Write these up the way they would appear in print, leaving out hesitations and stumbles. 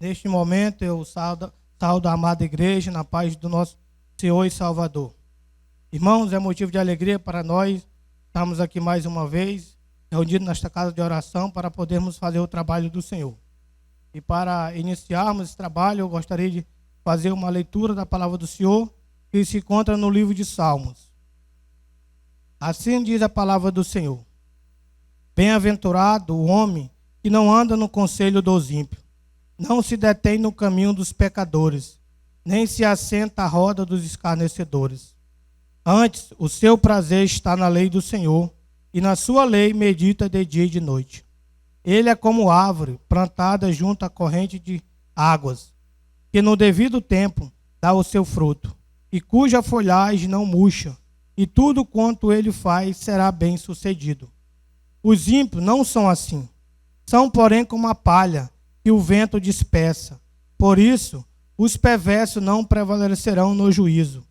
Neste momento eu saúdo a amada igreja na paz do nosso Senhor e Salvador. Irmãos, é motivo de alegria para nós estarmos aqui mais uma vez, reunidos nesta casa de oração para podermos fazer o trabalho do Senhor. E para iniciarmos esse trabalho, eu gostaria de fazer uma leitura da palavra do Senhor que se encontra no livro de Salmos. Assim diz a palavra do Senhor: Bem-aventurado o homem que não anda no conselho dos ímpios, não se detém no caminho dos pecadores, nem se assenta à roda dos escarnecedores. Antes, o seu prazer está na lei do Senhor, e na sua lei medita de dia e de noite. Ele é como árvore plantada junto à corrente de águas, que no devido tempo dá o seu fruto, e cuja folhagem não murcha, e tudo quanto ele faz será bem sucedido. Os ímpios não são assim, são porém como a palha que o vento dispersa. Por isso, os perversos não prevalecerão no juízo,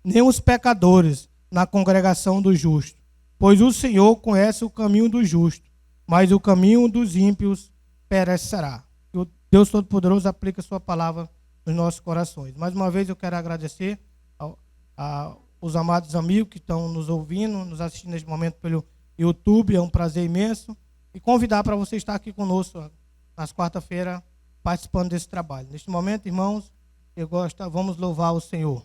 nem os pecadores na congregação dos justos. Pois o Senhor conhece o caminho do justo, mas o caminho dos ímpios perecerá. Que o Deus Todo-Poderoso aplique a sua palavra nos nossos corações. Mais uma vez eu quero agradecer aos amados amigos que estão nos ouvindo, nos assistindo neste momento pelo YouTube. É um prazer imenso. E convidar para você estar aqui conosco nas quarta-feiras, participando desse trabalho. Neste momento, irmãos, vamos louvar o Senhor.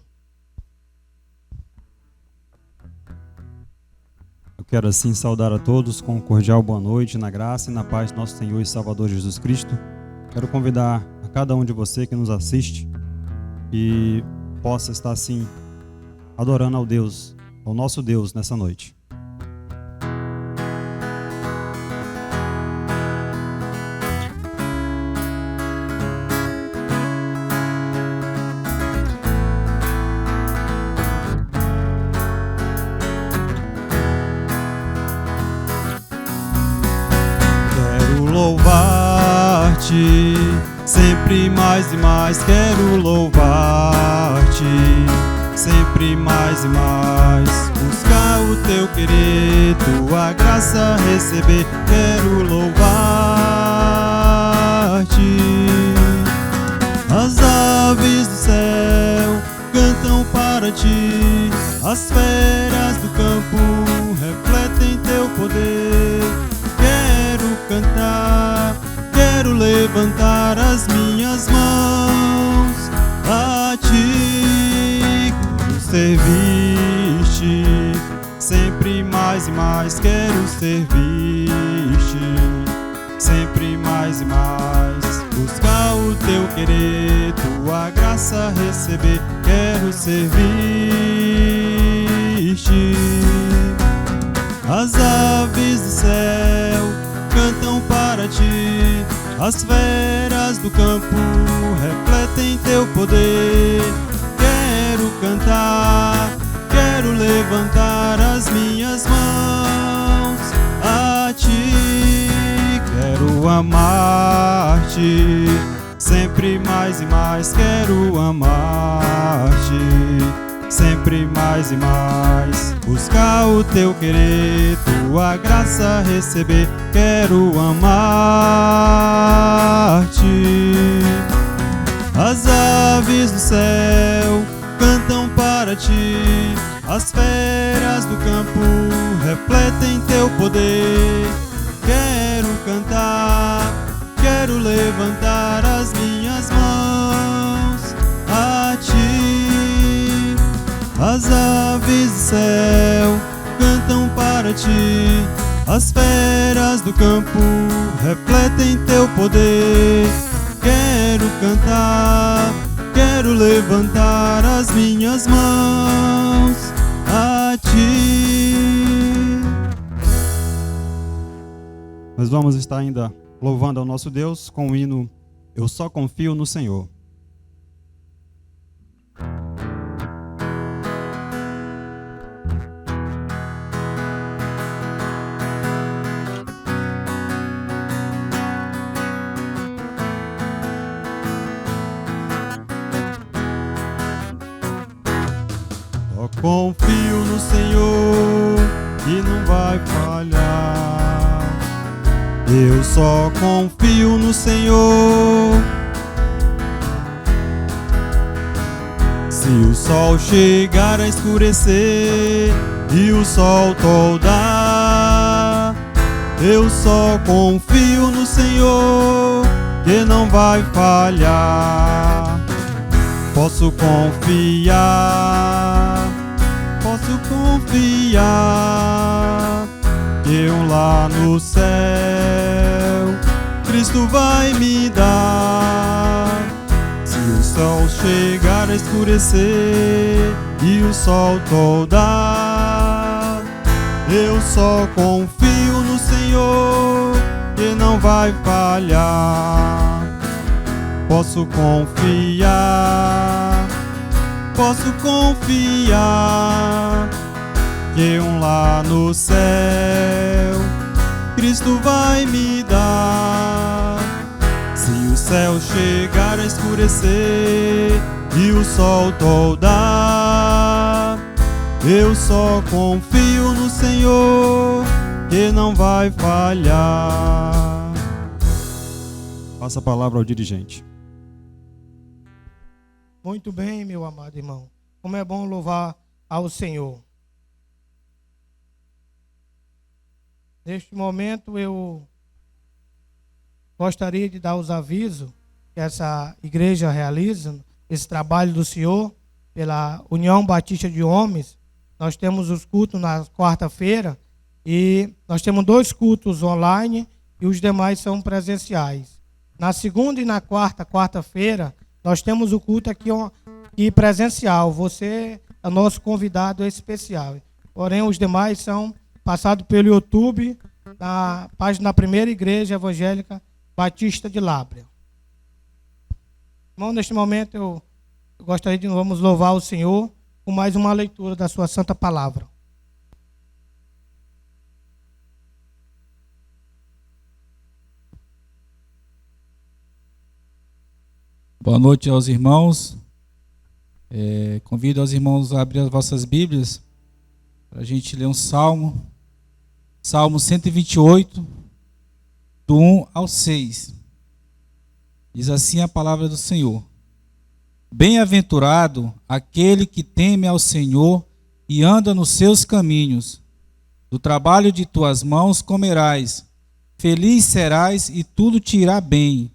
Eu quero assim saudar a todos com um cordial boa noite, na graça e na paz do nosso Senhor e Salvador Jesus Cristo. Quero convidar a cada um de você que nos assiste e possa estar assim adorando ao nosso Deus nessa noite. Louvar-te, sempre mais e mais quero louvar-te, sempre mais e mais, buscar o teu querer, tua graça receber, quero louvar-te. As aves do céu cantam para ti, as feras do campo refletem teu poder. Quero cantar, quero levantar as minhas mãos a ti, quero servir-te, sempre mais e mais quero servir-te, sempre mais e mais, buscar o teu querer, tua graça receber, quero servir-te. As aves do céu cantam para ti, as feras do campo refletem teu poder. Quero cantar, quero levantar as minhas mãos a ti, quero amar-te, sempre mais e mais quero amar-te, sempre mais e mais, buscar o teu querer, tua graça receber, quero amar-te. As aves do céu cantam para ti, as feras do campo refletem teu poder. Quero cantar, quero levantar as minhas mãos a ti. As aves do céu cantam para ti, as feras do campo refletem teu poder. Quero cantar, quero levantar as minhas mãos a ti. Nós vamos estar ainda louvando ao nosso Deus com o hino Eu Só Confio no Senhor. Confio no Senhor que não vai falhar. Eu só confio no Senhor Se o sol chegar a escurecer e o sol toldar, eu só confio no Senhor, que não vai falhar. Posso confiar, que lá no céu Cristo vai me dar. Se o sol chegar a escurecer e o sol toldar, eu só confio no Senhor, que não vai falhar. Posso confiar, que lá no céu Cristo vai me dar. Se o céu chegar a escurecer e o sol toldar, eu só confio no Senhor, que não vai falhar. Passa a palavra ao dirigente. Muito bem, meu amado irmão. Como é bom louvar ao Senhor. Neste momento eu gostaria de dar os avisos que essa igreja realiza, esse trabalho do Senhor, pela União Batista de Homens. Nós temos os cultos na quarta-feira e nós temos 2 cultos online e os demais são presenciais. Na segunda e na quarta-feira, nós temos o culto aqui presencial. Você é nosso convidado especial. Porém, os demais são passados pelo YouTube, na página da Primeira Igreja Evangélica Batista de Lábrea. Irmão, neste momento eu gostaria de vamos louvar o Senhor com mais uma leitura da sua santa palavra. Boa noite aos irmãos. Convido aos irmãos a abrir as vossas Bíblias para a gente ler um salmo. Salmo 128, do 1 ao 6. Diz assim a palavra do Senhor: Bem-aventurado aquele que teme ao Senhor e anda nos seus caminhos. Do trabalho de tuas mãos comerás, feliz serás e tudo te irá bem.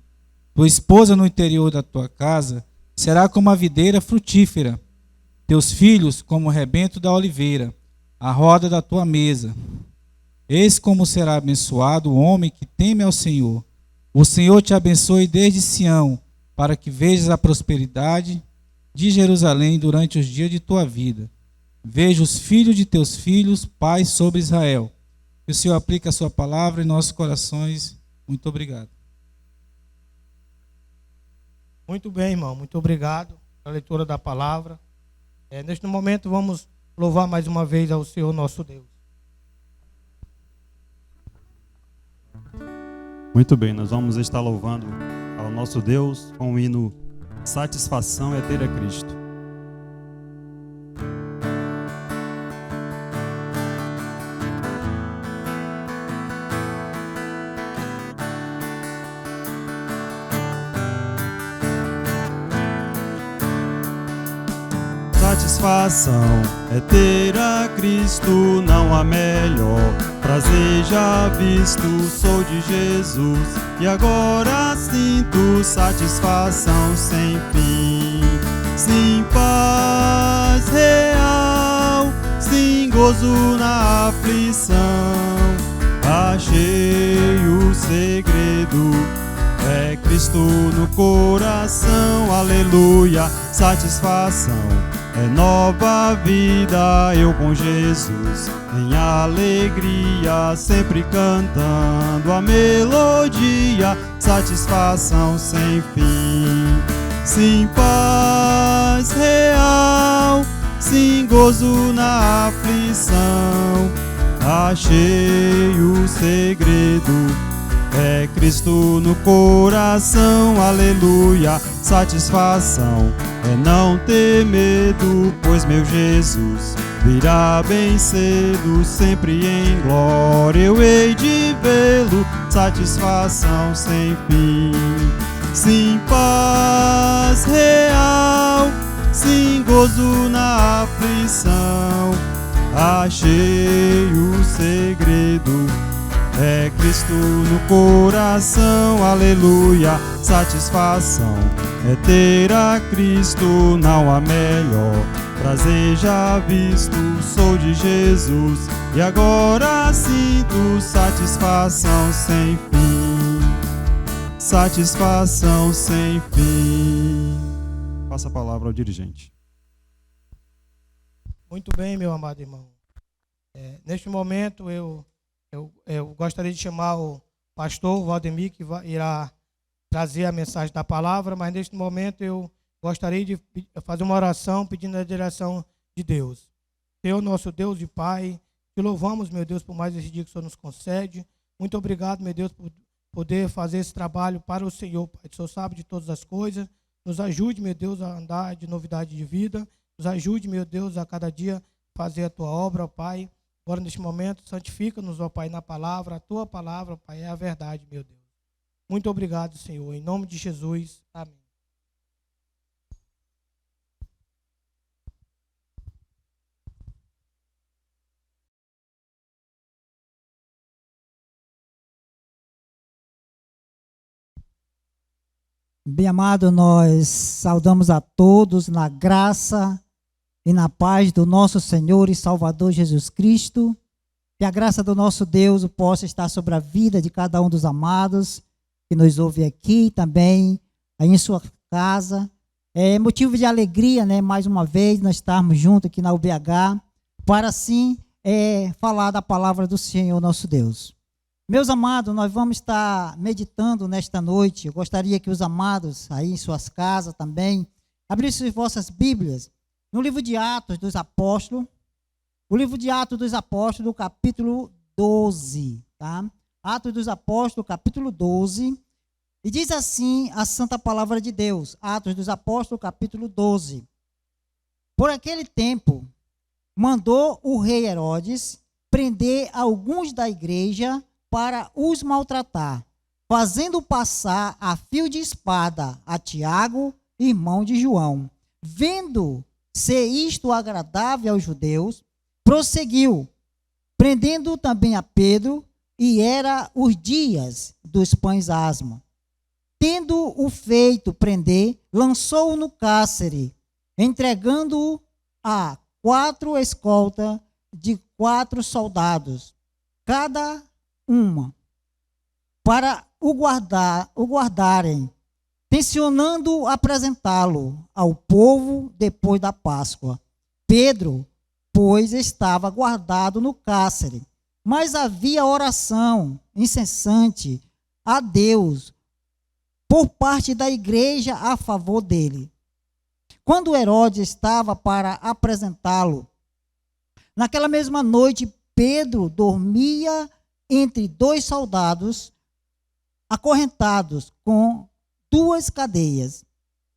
Tua esposa no interior da tua casa será como a videira frutífera, teus filhos como o rebento da oliveira, a roda da tua mesa. Eis como será abençoado o homem que teme ao Senhor. O Senhor te abençoe desde Sião, para que vejas a prosperidade de Jerusalém durante os dias de tua vida. Veja os filhos de teus filhos, paz sobre Israel. Que o Senhor aplique a sua palavra em nossos corações. Muito obrigado. Muito bem, irmão. Muito obrigado pela leitura da palavra. Neste momento vamos louvar mais uma vez ao Senhor nosso Deus. Muito bem, nós vamos estar louvando ao nosso Deus com o hino Satisfação é ter a Cristo. Satisfação é ter a Cristo, não há melhor prazer já visto. Sou de Jesus e agora sinto satisfação sem fim. Sim, paz real, sim, gozo na aflição. Achei o segredo, é Cristo no coração. Aleluia, satisfação é nova vida, eu com Jesus em alegria, sempre cantando a melodia, satisfação sem fim. Sim, paz real, sim, gozo na aflição. Achei o segredo, é Cristo no coração. Aleluia, satisfação é não ter medo, pois meu Jesus virá bem cedo, sempre em glória eu hei de vê-lo, satisfação sem fim. Sim, paz real, sim, gozo na aflição. Achei o segredo, é Cristo no coração, aleluia. Satisfação é ter a Cristo, não há melhor. Prazer já visto, sou de Jesus, e agora sinto satisfação sem fim. Satisfação sem fim. Passa a palavra ao dirigente. Muito bem, meu amado irmão. Neste momento, eu gostaria de chamar o pastor Valdemir, que irá trazer a mensagem da palavra, mas neste momento eu gostaria de fazer uma oração pedindo a direção de Deus. Senhor, nosso Deus e Pai, te louvamos, meu Deus, por mais esse dia que o Senhor nos concede. Muito obrigado, meu Deus, por poder fazer esse trabalho para o Senhor, Pai. O Senhor sabe de todas as coisas. Nos ajude, meu Deus, a andar de novidade de vida. Nos ajude, meu Deus, a cada dia fazer a tua obra, ó Pai. Agora, neste momento, santifica-nos, ó Pai, na palavra. A tua palavra, Pai, é a verdade, meu Deus. Muito obrigado, Senhor. Em nome de Jesus. Amém. Bem amado, nós saudamos a todos na graça e na paz do nosso Senhor e Salvador Jesus Cristo. Que a graça do nosso Deus possa estar sobre a vida de cada um dos amados que nos ouve aqui também, aí em sua casa. É motivo de alegria, né, mais uma vez, nós estarmos juntos aqui na UBH, para assim falar da palavra do Senhor nosso Deus. Meus amados, nós vamos estar meditando nesta noite. Eu gostaria que os amados aí em suas casas também abrissem vossas Bíblias no livro de Atos dos Apóstolos, o livro de Atos dos Apóstolos, capítulo 12, tá? Atos dos Apóstolos, capítulo 12, e diz assim a santa palavra de Deus, Atos dos Apóstolos, capítulo 12. Por aquele tempo, mandou o rei Herodes prender alguns da igreja para os maltratar, fazendo passar a fio de espada a Tiago, irmão de João. Vendo ser isto agradável aos judeus, prosseguiu, prendendo também a Pedro, e era os dias dos pães asmos. Tendo-o feito prender, lançou-o no cárcere, entregando-o a 4 escoltas de 4 soldados, cada uma, para o guardarem, tencionando apresentá-lo ao povo depois da Páscoa. Pedro, pois, estava guardado no cárcere, mas havia oração incessante a Deus por parte da igreja a favor dele. Quando Herodes estava para apresentá-lo, naquela mesma noite, Pedro dormia entre 2 soldados acorrentados com 2 cadeias,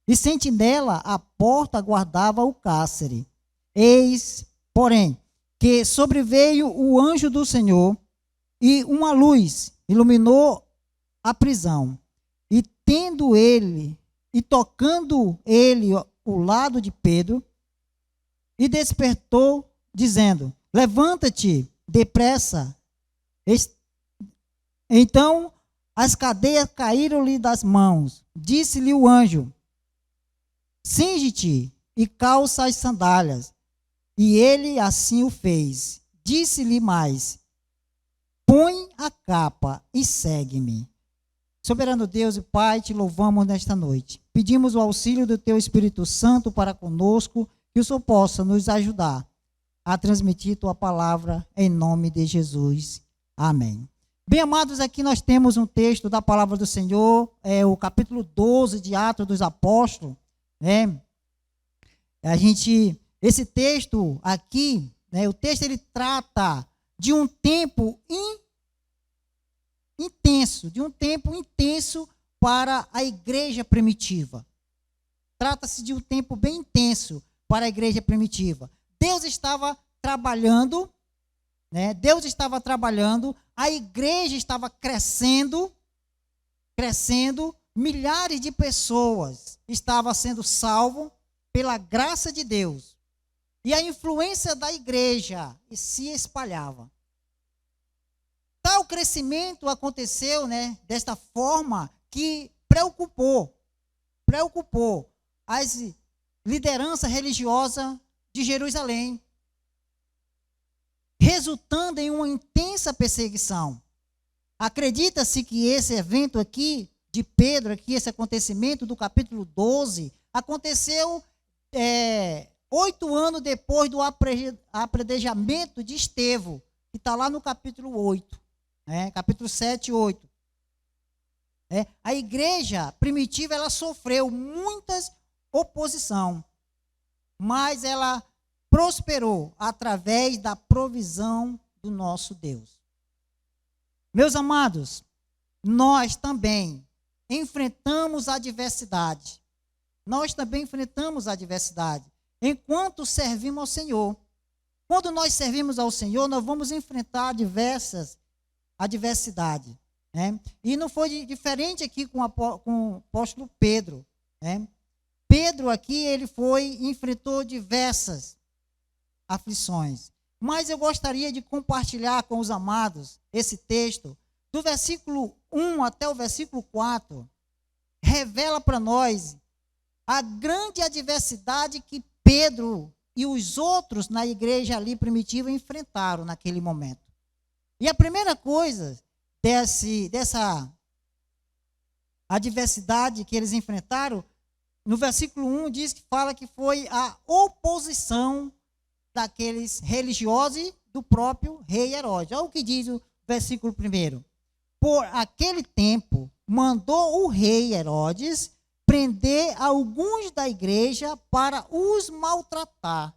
e sentinela à porta guardava o cárcere. Eis, porém, que sobreveio o anjo do Senhor, e uma luz iluminou a prisão. E tocando ele o lado de Pedro, e despertou, dizendo: levanta-te depressa. Então as cadeias caíram-lhe das mãos. Disse-lhe o anjo: cinge-te e calça as sandálias. E ele assim o fez. Disse-lhe mais: põe a capa e segue-me. Soberano Deus e Pai, te louvamos nesta noite. Pedimos o auxílio do teu Espírito Santo para conosco, que o Senhor possa nos ajudar a transmitir tua palavra em nome de Jesus. Amém. Bem, amados, aqui nós temos um texto da palavra do Senhor, o capítulo 12 de Atos dos Apóstolos, né? Esse texto aqui, né, o texto ele trata de um tempo intenso para a igreja primitiva. Trata-se de um tempo bem intenso para a igreja primitiva. Deus estava trabalhando, né? A igreja estava crescendo, milhares de pessoas estavam sendo salvos pela graça de Deus. E a influência da igreja se espalhava. Tal crescimento aconteceu, desta forma que preocupou as lideranças religiosas de Jerusalém, resultando em uma intensa perseguição. Acredita-se que esse evento aqui, de Pedro, aqui, esse acontecimento do capítulo 12, aconteceu 8 anos depois do apredejamento de Estevão, que está lá no capítulo 8, capítulo 7 e 8. A igreja primitiva, ela sofreu muitas oposição, mas ela prosperou através da provisão do nosso Deus. Meus amados, nós também enfrentamos a adversidade. Enquanto servimos ao Senhor. Quando nós servimos ao Senhor, nós vamos enfrentar diversas adversidades. E não foi diferente aqui com o apóstolo Pedro. Pedro aqui, ele enfrentou diversas aflições. Mas eu gostaria de compartilhar com os amados esse texto, do versículo 1 até o versículo 4, revela para nós a grande adversidade que Pedro e os outros na igreja ali primitiva enfrentaram naquele momento. E a primeira coisa dessa adversidade que eles enfrentaram, no versículo 1 fala que foi a oposição daqueles religiosos e do próprio rei Herodes. Olha o que diz o versículo 1. Por aquele tempo, mandou o rei Herodes prender alguns da igreja para os maltratar.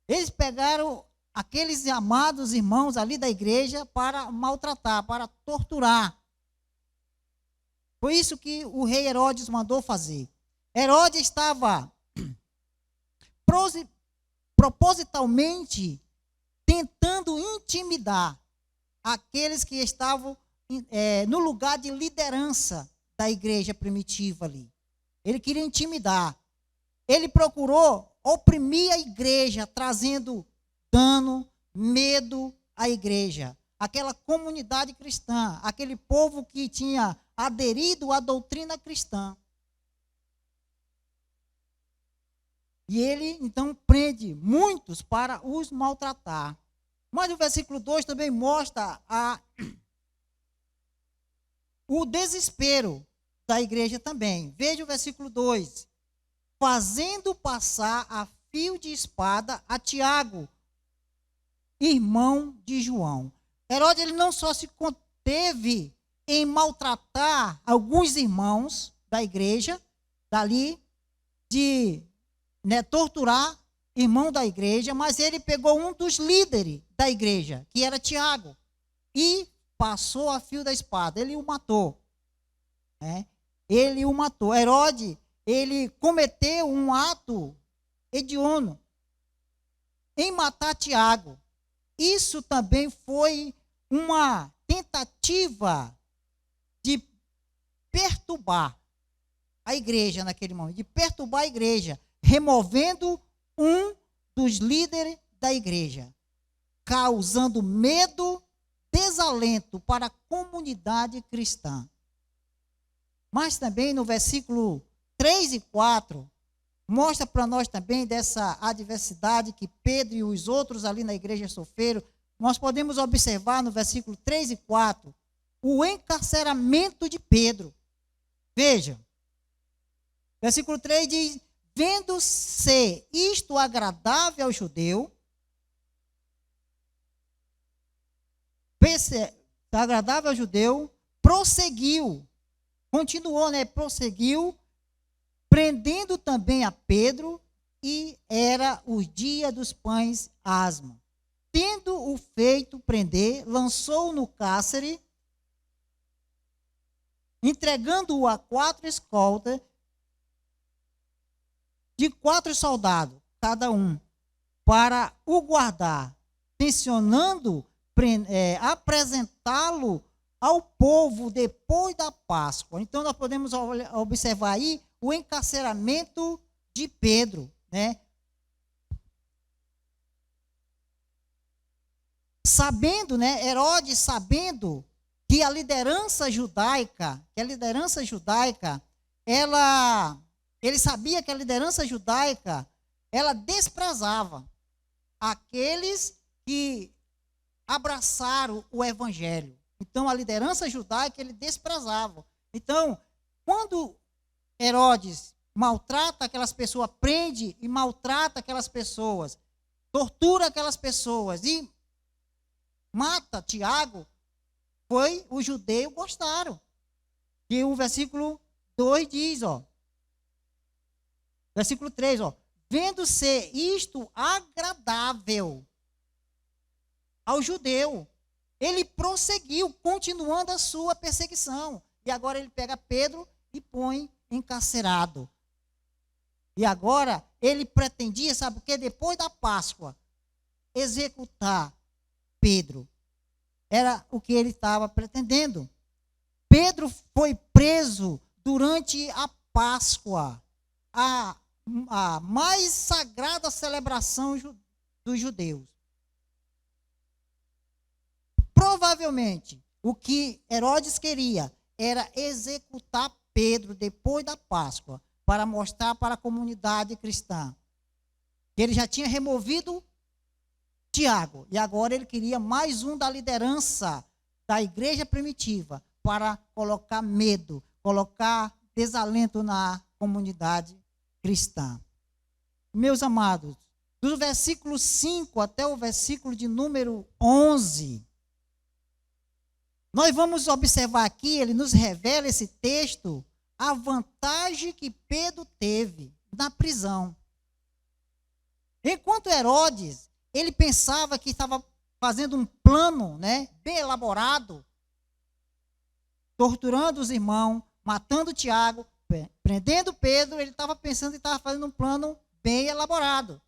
Eles pegaram aqueles amados irmãos ali da igreja para maltratar, para torturar. Foi isso que o rei Herodes mandou fazer. Herodes estava propositalmente tentando intimidar aqueles que estavam no lugar de liderança da igreja primitiva ali. Ele queria intimidar. Ele procurou oprimir a igreja, trazendo dano, medo à igreja. Aquela comunidade cristã, aquele povo que tinha aderido à doutrina cristã. E ele, então, prende muitos para os maltratar. Mas o versículo 2 também mostra o desespero da igreja também. Veja o versículo 2. Fazendo passar a fio de espada a Tiago, irmão de João. Herodes, ele não só se conteve em maltratar alguns irmãos da igreja, dali, de torturar irmão da igreja, mas ele pegou um dos líderes da igreja, que era Tiago, e passou a fio da espada. Ele o matou. Ele o matou. Herodes, ele cometeu um ato hediondo em matar Tiago. Isso também foi uma tentativa de perturbar a igreja naquele momento, de perturbar a igreja, removendo um dos líderes da igreja, causando medo, desalento para a comunidade cristã. Mas também no versículo 3 e 4, mostra para nós também dessa adversidade que Pedro e os outros ali na igreja sofreram. Nós podemos observar no versículo 3 e 4 o encarceramento de Pedro. Veja, versículo 3 diz: vendo-se isto agradável ao judeu, agradável ao judeu, prosseguiu, prendendo também a Pedro, e era o dia dos pães asmos. Tendo-o feito prender, lançou-o no cárcere, entregando-o a 4 escoltas, de 4 soldados, cada um, para o guardar, tensionando apresentá-lo ao povo depois da Páscoa. Então, nós podemos observar aí o encarceramento de de Pedro, né? Sabendo, né, Herodes sabendo que a liderança judaica, ele sabia que a liderança judaica, ela desprezava aqueles que abraçaram o evangelho. Então, a liderança judaica, ele desprezava. Então, quando Herodes maltrata aquelas pessoas, prende e maltrata aquelas pessoas, tortura aquelas pessoas e mata Tiago, os judeus gostaram. E o versículo 2 diz, versículo 3, vendo ser isto agradável ao judeu, ele prosseguiu, continuando a sua perseguição. E agora ele pega Pedro e põe encarcerado. E agora ele pretendia, sabe o quê? Depois da Páscoa, executar Pedro. Era o que ele estava pretendendo. Pedro foi preso durante a Páscoa, a mais sagrada celebração dos judeus. Provavelmente, o que Herodes queria era executar Pedro depois da Páscoa, para mostrar para a comunidade cristã que ele já tinha removido Tiago, e agora ele queria mais um da liderança da igreja primitiva, para colocar medo, colocar desalento na comunidade cristã. Meus amados, do versículo 5 até o versículo de número 11, nós vamos observar aqui, ele nos revela esse texto, a vantagem que Pedro teve na prisão. Enquanto Herodes, ele pensava que estava fazendo um plano, né, bem elaborado, torturando os irmãos, matando Tiago, prendendo Pedro, ele estava pensando que estava fazendo um plano bem elaborado.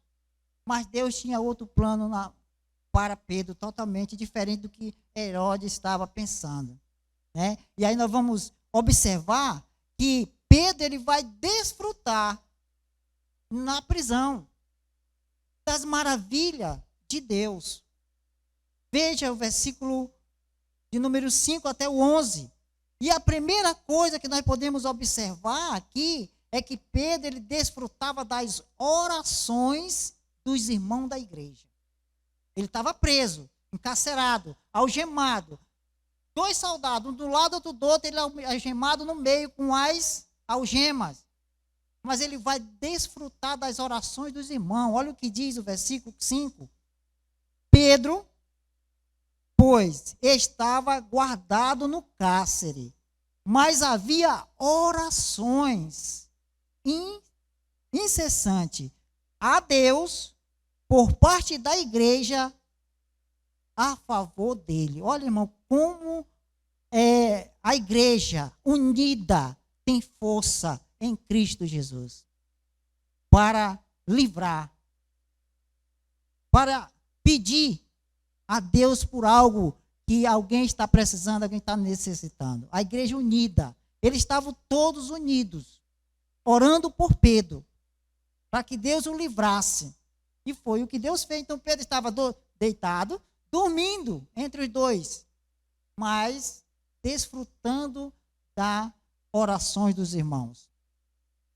Mas Deus tinha outro plano para Pedro, totalmente diferente do que Herodes estava pensando, né? E aí nós vamos observar que Pedro, ele vai desfrutar na prisão das maravilhas de Deus. Veja o versículo de número 5 até o 11. E a primeira coisa que nós podemos observar aqui é que Pedro, ele desfrutava das orações dos irmãos da igreja. Ele estava preso, encarcerado, algemado. 2 soldados, um do lado, outro do outro, ele algemado no meio com as algemas. Mas ele vai desfrutar das orações dos irmãos. Olha o que diz o versículo 5. Pedro, pois, estava guardado no cárcere, mas havia orações incessantes a Deus por parte da igreja a favor dele. Olha, irmão, como a igreja unida tem força em Cristo Jesus para livrar, para pedir a Deus por algo que alguém está precisando, alguém está necessitando. A igreja unida, eles estavam todos unidos, orando por Pedro, para que Deus o livrasse. E foi o que Deus fez. Então Pedro estava deitado, dormindo entre os dois, mas desfrutando das orações dos irmãos.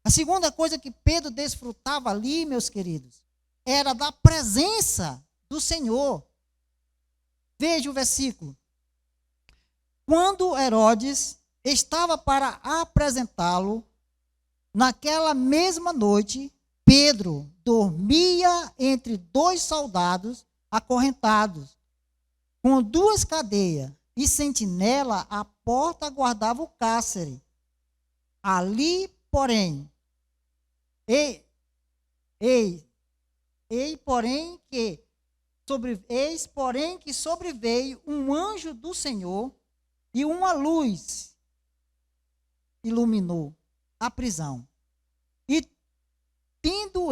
A segunda coisa que Pedro desfrutava ali, meus queridos, era da presença do Senhor. Veja o versículo. Quando Herodes estava para apresentá-lo, naquela mesma noite, Pedro dormia entre 2 soldados acorrentados, com 2 cadeias, e sentinela à porta guardava o cárcere. Ali, porém, eis, porém, que sobreveio um anjo do Senhor e uma luz iluminou a prisão. E tendo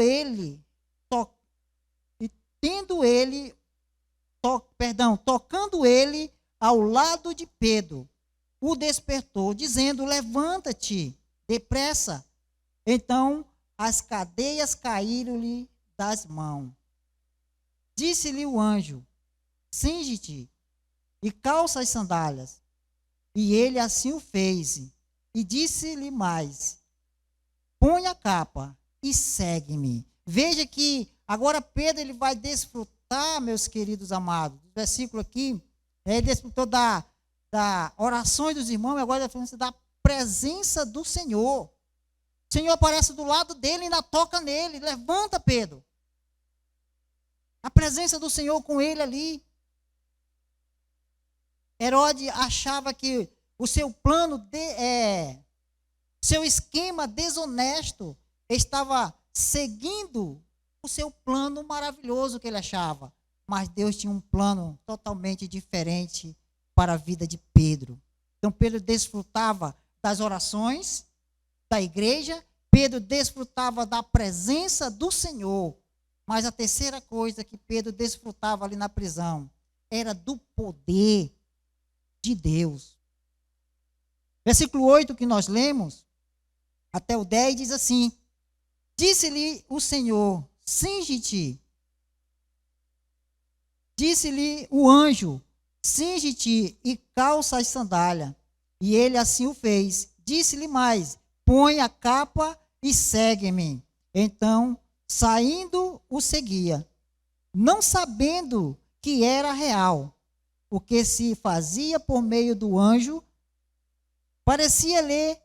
tocando ele ao lado de Pedro, o despertou, dizendo: levanta-te depressa. Então as cadeias caíram-lhe das mãos. Disse-lhe o anjo: cinge-te e calça as sandálias. E ele assim o fez. E disse-lhe mais: põe a capa e segue-me. Veja que agora Pedro ele vai desfrutar, meus queridos amados. O versículo aqui, ele desfrutou da orações dos irmãos, e agora ele está falando da presença do Senhor. O Senhor aparece do lado dele e ainda toca nele. Levanta, Pedro. A presença do Senhor com ele ali. Herodes achava que o seu plano, seu esquema desonesto estava seguindo o seu plano maravilhoso que ele achava. Mas Deus tinha um plano totalmente diferente para a vida de Pedro. Então Pedro desfrutava das orações da igreja, Pedro desfrutava da presença do Senhor. Mas a terceira coisa que Pedro desfrutava ali na prisão era do poder de Deus. Versículo 8 que nós lemos, até o 10, diz assim: disse-lhe o Senhor, cinge-te. Disse-lhe o anjo, cinge-te e calça as sandálias. E ele assim o fez. Disse-lhe mais: põe a capa e segue-me. Então, saindo, o seguia, não sabendo que era real. O que se fazia por meio do anjo parecia-lhes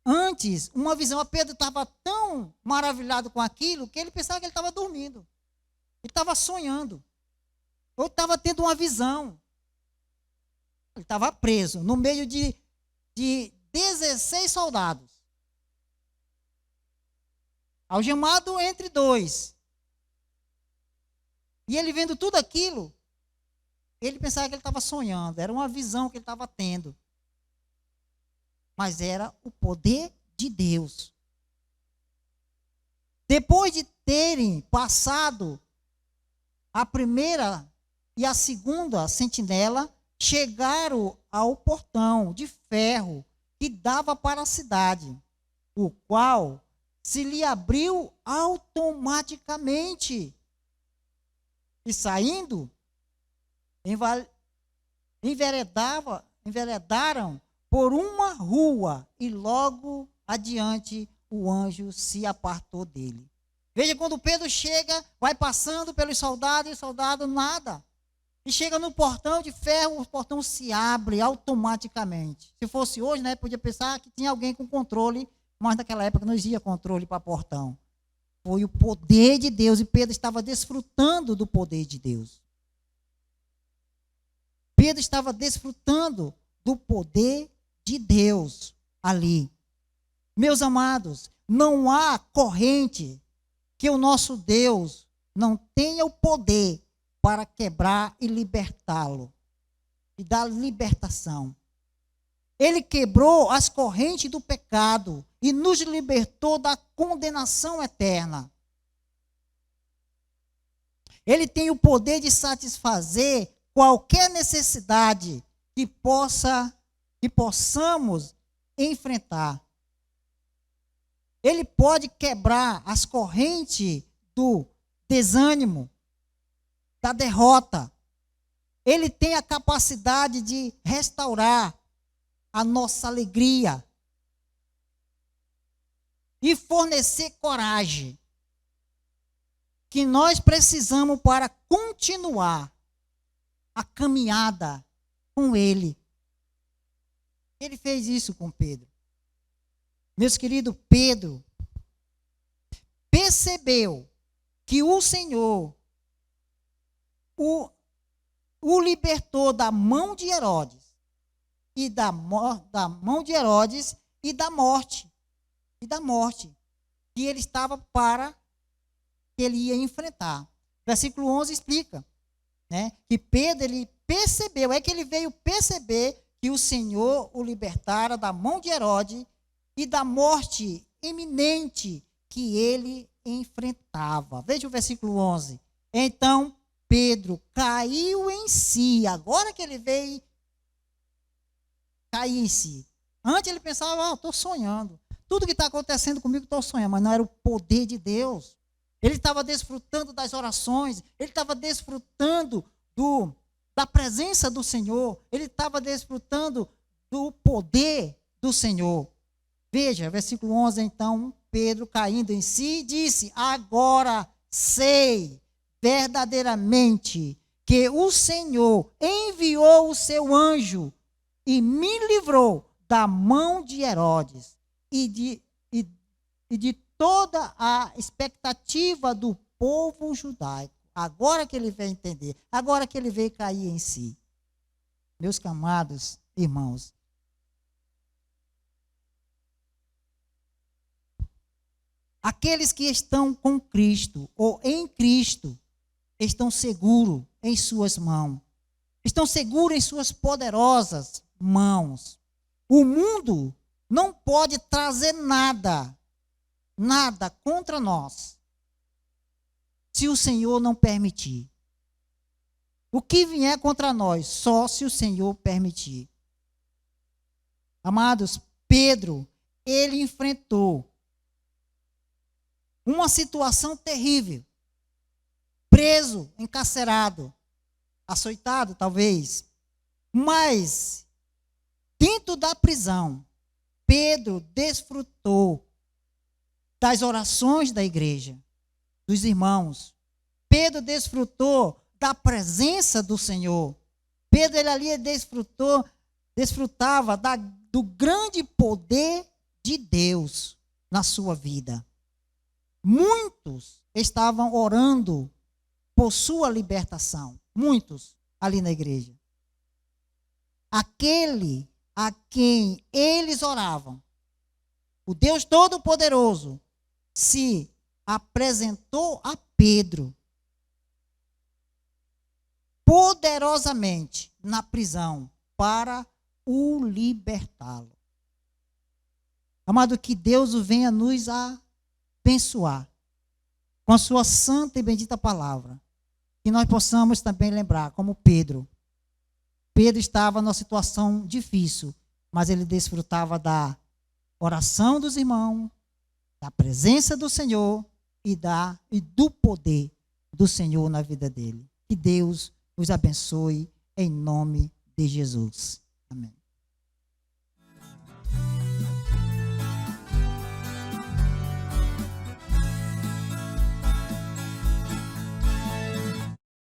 antes uma visão. A Pedro estava tão maravilhado com aquilo que ele pensava que ele estava dormindo. Ele estava sonhando. Ou estava tendo uma visão. Ele estava preso no meio de 16 soldados. Algemado entre dois. E ele vendo tudo aquilo, ele pensava que ele estava sonhando. Era uma visão que ele estava tendo. Mas era o poder de Deus. Depois de terem passado a primeira e a segunda sentinela, chegaram ao portão de ferro que dava para a cidade, o qual se lhe abriu automaticamente. E saindo, enveredaram por uma rua, e logo adiante o anjo se apartou dele. Veja, quando Pedro chega, vai passando pelos soldados, e os soldados nada. E chega no portão de ferro, o portão se abre automaticamente. Se fosse hoje, né, podia pensar que tinha alguém com controle, mas naquela época não existia controle para portão. Foi o poder de Deus, e Pedro estava desfrutando do poder de Deus. Pedro estava desfrutando do poder de Deus ali. Meus amados, não há corrente que o nosso Deus não tenha o poder para quebrar e libertá-lo, e dar libertação. Ele quebrou as correntes do pecado e nos libertou da condenação eterna. Ele tem o poder de satisfazer qualquer necessidade que possamos enfrentar. Ele pode quebrar as correntes do desânimo, da derrota. Ele tem a capacidade de restaurar a nossa alegria e fornecer coragem que nós precisamos para continuar a caminhada com Ele. Ele fez isso com Pedro. Meus queridos, Pedro percebeu que o Senhor o libertou da mão de Herodes e da mão de Herodes e da morte que ele estava que ele ia enfrentar. Versículo 11 explica, né, que Pedro ele percebeu, é que ele veio perceber que o Senhor o libertara da mão de Herodes e da morte iminente que ele enfrentava. Veja o versículo 11. Então Pedro caiu em si. Agora que ele veio cair em si. Antes ele pensava, estou sonhando. tudo que está acontecendo comigo estou sonhando, mas não era o poder de Deus. Ele estava desfrutando das orações, ele estava desfrutando da presença do Senhor, ele estava desfrutando do poder do Senhor. Veja, versículo 11, então, Pedro, caindo em si, disse: agora sei verdadeiramente que o Senhor enviou o seu anjo e me livrou da mão de Herodes e de toda a expectativa do povo judaico. Agora que ele veio entender, agora que ele veio cair em si. Meus amados irmãos, aqueles que estão com Cristo ou em Cristo estão seguros em suas mãos. Estão seguros em suas poderosas mãos. O mundo não pode trazer nada contra nós, se o Senhor não permitir. O que vier contra nós, só se o Senhor permitir. Amados, Pedro, ele enfrentou uma situação terrível. Preso, encarcerado, açoitado talvez. Mas, dentro da prisão, Pedro desfrutou das orações da igreja, dos irmãos. Pedro desfrutou da presença do Senhor. Pedro, ele ali desfrutava do grande poder de Deus na sua vida. Muitos estavam orando por sua libertação. Muitos ali na igreja. Aquele a quem eles oravam, o Deus Todo-Poderoso, se apresentou a Pedro poderosamente na prisão para o libertá-lo. Amado, que Deus venha nos abençoar com a sua santa e bendita palavra. Que nós possamos também lembrar, como Pedro. Pedro estava numa situação difícil, mas ele desfrutava da oração dos irmãos, da presença do Senhor e do poder do Senhor na vida dele. Que Deus os abençoe em nome de Jesus. Amém.